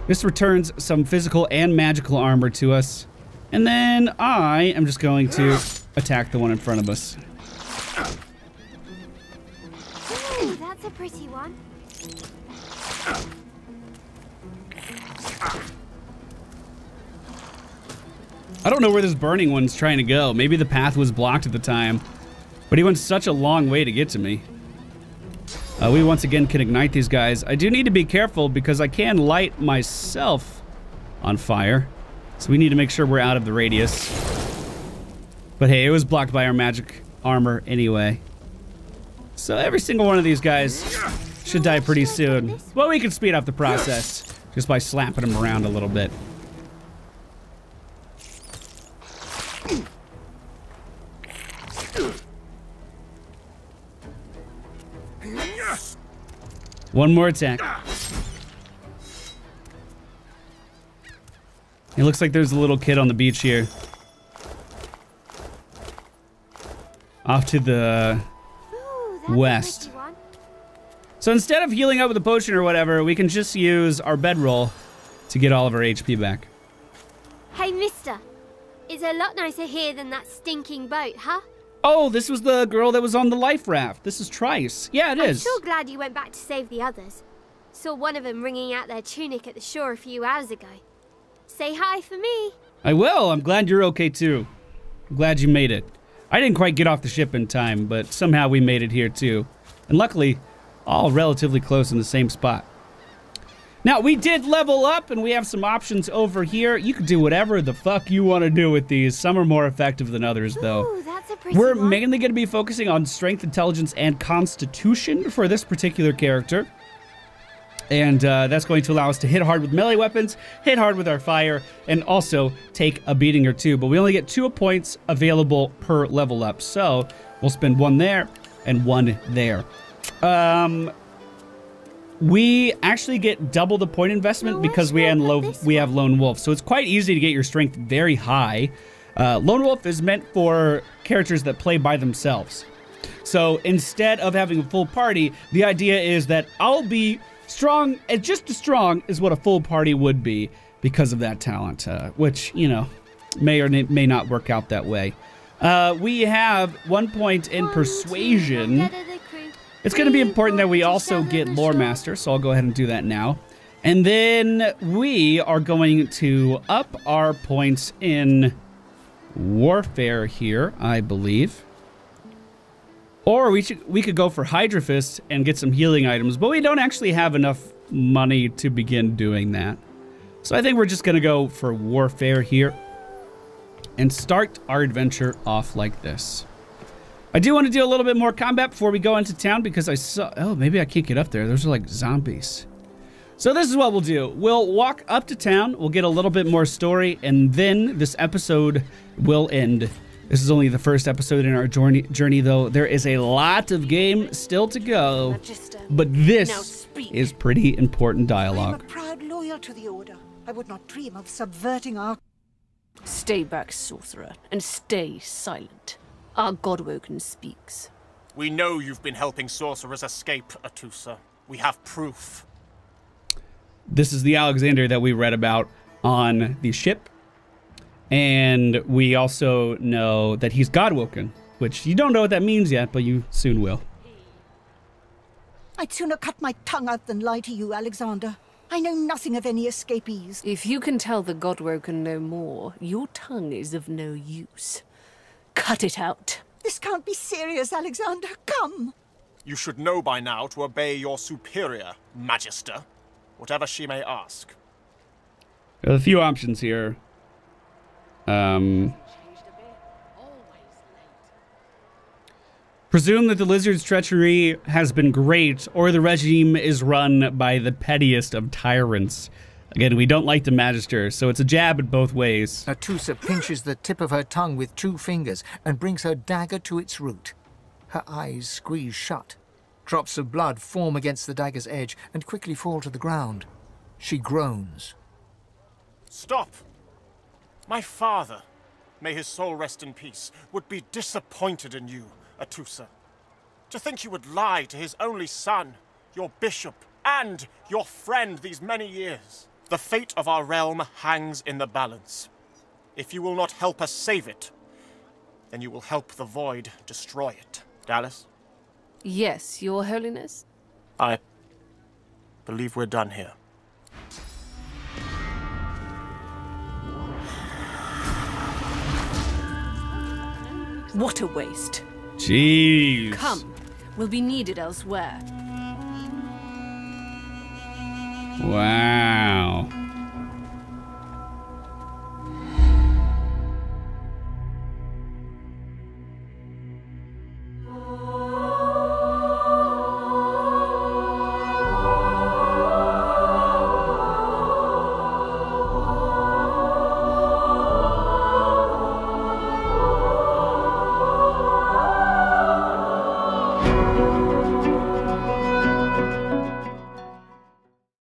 This returns some physical and magical armor to us. And then I am just going to attack the one in front of us. Ooh, that's a pretty one. I don't know where this burning one's trying to go. Maybe the path was blocked at the time, but he went such a long way to get to me. We once again can ignite these guys. I do need to be careful because I can light myself on fire. So we need to make sure we're out of the radius. But hey, it was blocked by our magic armor anyway. So every single one of these guys should die pretty soon. Well, we can speed up the process just by slapping them around a little bit. One more attack. It looks like there's a little kid on the beach here. Off to the west. So instead of healing up with a potion or whatever, we can just use our bedroll to get all of our HP back. Hey, mister. It's a lot nicer here than that stinking boat, huh? Oh, this was the girl that was on the life raft. This is Trice. Yeah, it is. I'm sure glad you went back to save the others. Saw one of them wringing out their tunic at the shore a few hours ago. Say hi for me. I will. I'm glad you're okay, too. I'm glad you made it. I didn't quite get off the ship in time, but somehow we made it here, too. And luckily, all relatively close in the same spot. Now, we did level up, and we have some options over here. You can do whatever the fuck you want to do with these. Some are more effective than others, though. Ooh, that's a pretty We're one. mainly going to be focusing on strength, intelligence, and constitution for this particular character. And that's going to allow us to hit hard with melee weapons, hit hard with our fire, and also take a beating or two. But we only get 2 points available per level up. So we'll spend 1 there and 1 there. We actually get double the point investment because we have Lone Wolf. So it's quite easy to get your strength very high. Lone Wolf is meant for characters that play by themselves. So instead of having a full party, the idea is that I'll be strong, and just as strong as what a full party would be because of that talent, which, you know, may or may not work out that way. We have 1 point in persuasion. It's going to be important that we also get Lore Master, so I'll go ahead and do that now. And then we are going to up our points in Warfare here, I believe. Or we could go for Hydra Fist and get some healing items, but we don't actually have enough money to begin doing that. So I think we're just going to go for Warfare here and start our adventure off like this. I do want to do a little bit more combat before we go into town because I saw... Oh, maybe I can't get up there. Those are like zombies. So this is what we'll do. We'll walk up to town. We'll get a little bit more story, and then this episode will end. This is only the first episode in our journey, though. There is a lot of game still to go, Magister, but this is pretty important dialogue. I'm a proud loyal to the Order. I would not dream of subverting our... Stay back, sorcerer, and stay silent. Our Godwoken speaks. We know you've been helping sorcerers escape, Atusa. We have proof. This is the Alexander that we read about on the ship. And we also know that he's Godwoken, which you don't know what that means yet, but you soon will. I'd sooner cut my tongue out than lie to you, Alexander. I know nothing of any escapees. If you can tell the Godwoken no more, your tongue is of no use. Cut it out. This can't be serious, Alexander. Come. You should know by now to obey your superior, Magister, whatever she may ask. There's a few options here. Presume that the lizard's treachery has been great, or the regime is run by the pettiest of tyrants. Again, we don't like the Magister, so it's a jab at both ways. Atusa pinches the tip of her tongue with 2 fingers and brings her dagger to its root. Her eyes squeeze shut. Drops of blood form against the dagger's edge and quickly fall to the ground. She groans. Stop! My father, may his soul rest in peace, would be disappointed in you, Atusa. To think you would lie to his only son, your bishop, and your friend these many years. The fate of our realm hangs in the balance. If you will not help us save it, then you will help the Void destroy it. Dallas? Yes, Your Holiness? believe we're done here. What a waste. Jeez. Come, we'll be needed elsewhere. Wow.